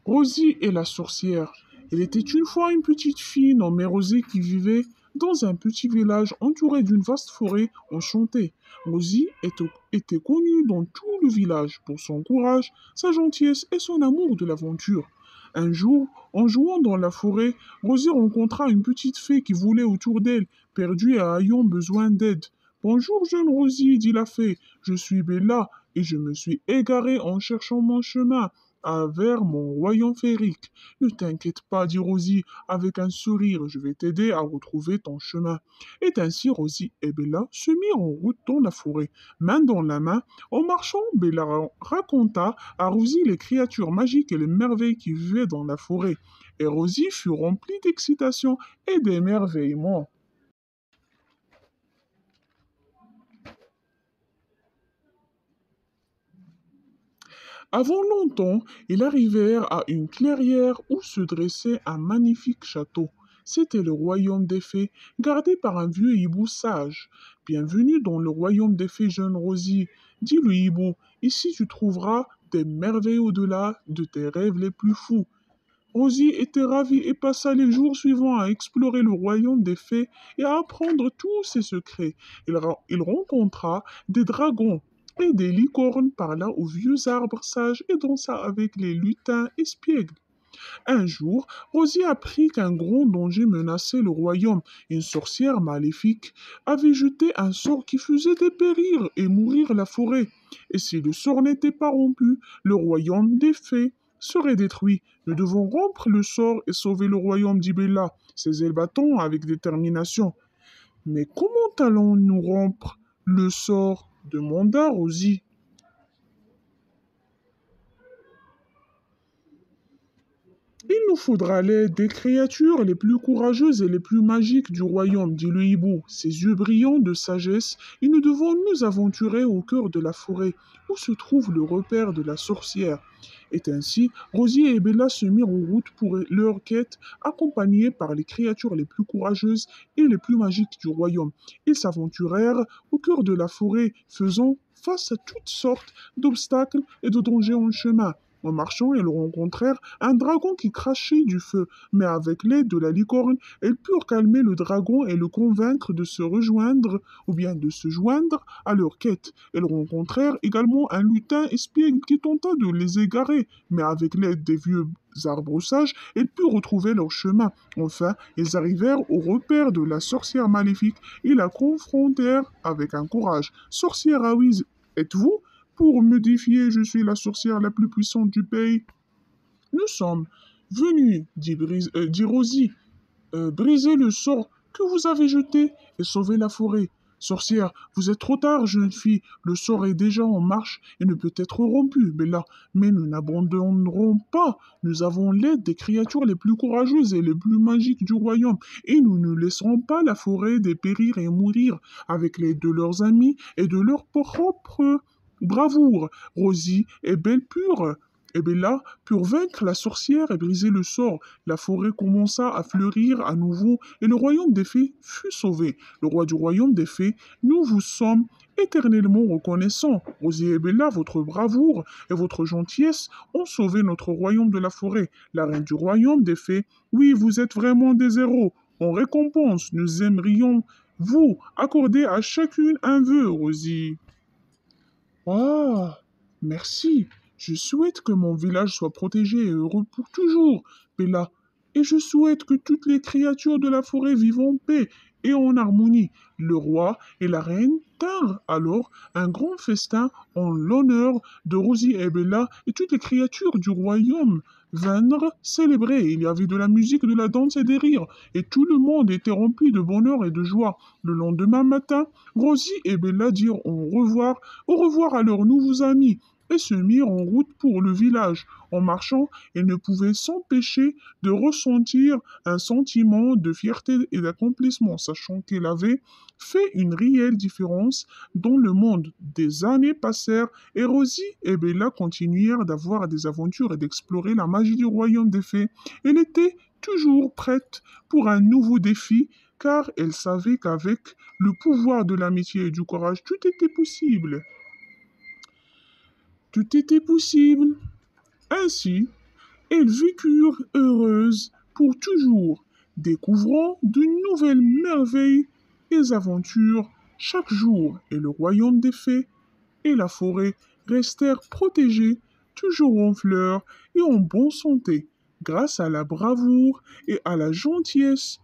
Rosie et la sorcière. Il était une fois une petite fille nommée Rosie qui vivait dans un petit village entouré d'une vaste forêt enchantée. Rosie était connue dans tout le village pour son courage, sa gentillesse et son amour de l'aventure. Un jour, en jouant dans la forêt, Rosie rencontra une petite fée qui voulait autour d'elle, perdue et ayant besoin d'aide. Bonjour, jeune Rosie, dit la fée. Je suis Bella et je me suis égarée en cherchant mon chemin vers mon royaume féerique. Ne t'inquiète pas, dit Rosie avec un sourire, je vais t'aider à retrouver ton chemin. Et ainsi Rosie et Bella se mirent en route dans la forêt. Main dans la main, en marchant, Bella raconta à Rosie les créatures magiques et les merveilles qui vivaient dans la forêt. Et Rosie fut remplie d'excitation et d'émerveillement. Avant longtemps, ils arrivèrent à une clairière où se dressait un magnifique château. C'était le royaume des fées, gardé par un vieux hibou sage. Bienvenue dans le royaume des fées, jeune Rosie, dit le hibou. Ici tu trouveras des merveilles au-delà de tes rêves les plus fous. Rosie était ravie et passa les jours suivants à explorer le royaume des fées et à apprendre tous ses secrets. Il rencontra des dragons et des licornes, parla aux vieux arbres sages et dansa avec les lutins espiègles. Un jour, Rosie apprit qu'un grand danger menaçait le royaume. Une sorcière maléfique avait jeté un sort qui faisait dépérir et mourir la forêt. Et si le sort n'était pas rompu, le royaume des fées serait détruit. Nous devons rompre le sort et sauver le royaume d'Ibella, ses ailes battant avec détermination. Mais comment allons-nous rompre le sort demanda Rosie. Il nous faudra l'aide des créatures les plus courageuses et les plus magiques du royaume, dit le hibou, ses yeux brillants de sagesse, et nous devons nous aventurer au cœur de la forêt, où se trouve le repère de la sorcière. Et ainsi, Rosie et Bella se mirent en route pour leur quête, accompagnés par les créatures les plus courageuses et les plus magiques du royaume. Ils s'aventurèrent au cœur de la forêt, faisant face à toutes sortes d'obstacles et de dangers en chemin. En marchant, ils rencontrèrent un dragon qui crachait du feu, mais avec l'aide de la licorne, elles purent calmer le dragon et le convaincre de se rejoindre ou bien de se joindre à leur quête. Elles rencontrèrent également un lutin espiègle qui tenta de les égarer, mais avec l'aide des vieux arbres sages, elles purent retrouver leur chemin. Enfin, ils arrivèrent au repère de la sorcière maléfique et la confrontèrent avec un courage. Sorcière Awiz, êtes-vous pour me défier, je suis la sorcière la plus puissante du pays. Nous sommes venus, dit Rosie, briser le sort que vous avez jeté et sauver la forêt. Sorcière, vous êtes trop tard, jeune fille. Le sort est déjà en marche et ne peut être rompu, Bella. Mais nous n'abandonnerons pas. Nous avons l'aide des créatures les plus courageuses et les plus magiques du royaume. Et nous ne laisserons pas la forêt dépérir et mourir. Avec l'aide de leurs amis et de leur propre bravoure, Rosie est belle pure. Et Bella purent vaincre la sorcière et briser le sort. La forêt commença à fleurir à nouveau et le royaume des fées fut sauvé. Le roi du royaume des fées, nous vous sommes éternellement reconnaissants. Rosie et Bella, votre bravoure et votre gentillesse ont sauvé notre royaume de la forêt. La reine du royaume des fées, oui, vous êtes vraiment des héros. En récompense, nous aimerions vous accorder à chacune un vœu, Rosie. Ah, merci. Je souhaite que mon village soit protégé et heureux pour toujours, Bella. Et je souhaite que toutes les créatures de la forêt vivent en paix et en harmonie. Le roi et la reine tinrent alors un grand festin en l'honneur de Rosie et Bella et toutes les créatures du royaume vinrent célébrer. Il y avait de la musique, de la danse et des rires, et tout le monde était rempli de bonheur et de joie. Le lendemain matin, Rosie et Bella dirent au revoir à leurs nouveaux amis, et se mirent en route pour le village. En marchant, elles ne pouvaient s'empêcher de ressentir un sentiment de fierté et d'accomplissement, sachant qu'elles avaient fait une réelle différence dans le monde. Des années passèrent et Rosie et Bella continuèrent d'avoir des aventures et d'explorer la magie du royaume des fées. Elle était toujours prête pour un nouveau défi, car elle savait qu'avec le pouvoir de l'amitié et du courage, tout était possible. Tout était possible. Ainsi, Elles vécurent heureuses pour toujours, découvrant de nouvelles merveilles et aventures chaque jour, et le royaume des fées et la forêt restèrent protégés, toujours en fleurs et en bonne santé, grâce à la bravoure et à la gentillesse